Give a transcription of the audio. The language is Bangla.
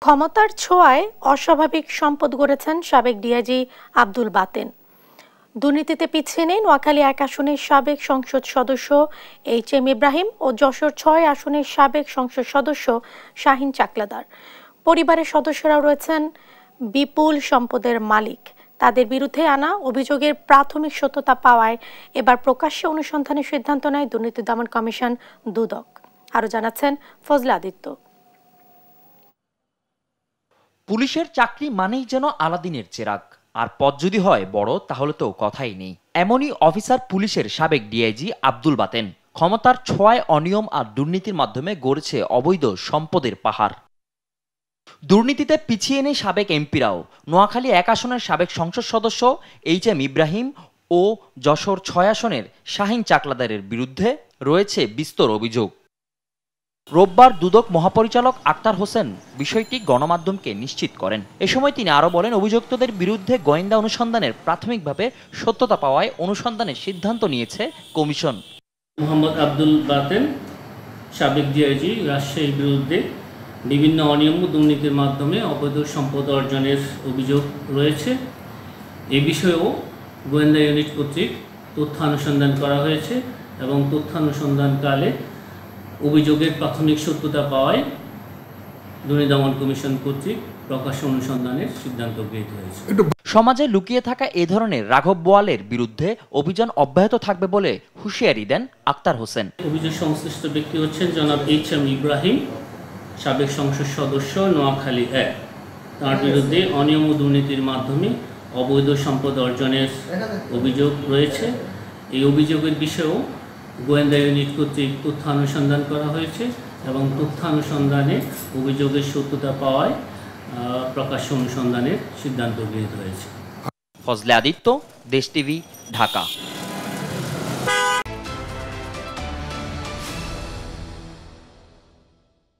ক্ষমতার ছোঁয়ায় অস্বাভাবিক সম্পদ গড়েছেন সাবেক ডিআইজি আব্দুল বাতেন। দুর্নীতিতে পিছিয়ে নেই নোয়াখালী ১ আসনের সাবেক সংসদ সদস্য এইচ.এম. ইব্রাহিম ও যশোর ৬ আসনের সাবেক সংসদ সদস্য শাহীন চাকলাদার। পরিবারের সদস্যরাও রয়েছেন বিপুল সম্পদের মালিক। তাদের বিরুদ্ধে আনা অভিযোগের প্রাথমিক সত্যতা পাওয়ায় এবার প্রকাশ্যে অনুসন্ধানের সিদ্ধান্ত নেয় দুর্নীতি দমন কমিশন দুদক। আরও জানাচ্ছেন ফজলে আদিত্য। পুলিশের চাকরি মানেই যেন আলাদিনের চেরাগ, আর পদ যদি হয় বড় তাহলে তো কথাই নেই। এমনই অফিসার পুলিশের সাবেক ডিআইজি আব্দুল বাতেন। ক্ষমতার ছোঁয়ায় অনিয়ম আর দুর্নীতির মাধ্যমে গড়েছে অবৈধ সম্পদের পাহাড়। দুর্নীতিতে পিছিয়ে নেই সাবেক এমপিরাও। নোয়াখালী ১ আসনের সাবেক সংসদ সদস্য এইচ.এম. ইব্রাহিম ও যশোর ৬ আসনের শাহীন চাকলাদারের বিরুদ্ধে রয়েছে বিস্তর অভিযোগ। রোববার দুদক মহাপরিচালক আক্তার হোসেন বিষয়টি গণমাধ্যমকে নিশ্চিত করেন। এ সময় তিনি আরও বলেন, অভিযুক্তদের বিরুদ্ধে গোয়েন্দা অনুসন্ধানের প্রাথমিকভাবে সত্যতা পাওয়ায় অনুসন্ধানের সিদ্ধান্ত নিয়েছে কমিশন। মোহাম্মদ আব্দুল বাতেন সাবেক ডিআইজি রাজশাহীর বিরুদ্ধে বিভিন্ন অনিয়ম ও দুর্নীতির মাধ্যমে অবৈধ সম্পদ অর্জনের অভিযোগ রয়েছে। এ বিষয়েও গোয়েন্দা ইউনিট কর্তৃক তথ্যানুসন্ধান করা হয়েছে এবং তথ্যানুসন্ধানকালে অভিযোগের প্রাথমিক সত্যতা পাওয়ায় দুর্নীতি দমন কমিশন কর্তৃক প্রকাশ্য অনুসন্ধানের সিদ্ধান্ত গৃহীত হয়েছে। সমাজে লুকিয়ে থাকা এ ধরনের রাঘব বোয়ালের বিরুদ্ধে অভিযান অব্যাহত থাকবে বলে হুঁশিয়ারি দেন আক্তার হোসেন। অভিযোগ সংশ্লিষ্ট ব্যক্তি হচ্ছেন জনাব এইচ.এম. ইব্রাহিম, সাবেক সংসদ সদস্য নোয়াখালী ১। তার বিরুদ্ধে অনিয়ম ও দুর্নীতির মাধ্যমে অবৈধ সম্পদ অর্জনের অভিযোগ রয়েছে। এই অভিযোগের বিষয়েও গোয়েন্দা ইউনিট কর্তৃক তথ্যানুসন্ধান করা হয়েছে এবং তথ্যানুসন্ধানে অভিযোগের সত্যতা পাওয়ায় প্রকাশ্য অনুসন্ধানের সিদ্ধান্ত গৃহীত হয়েছে। ফজলে আদিত্য, দেশ টিভি, ঢাকা।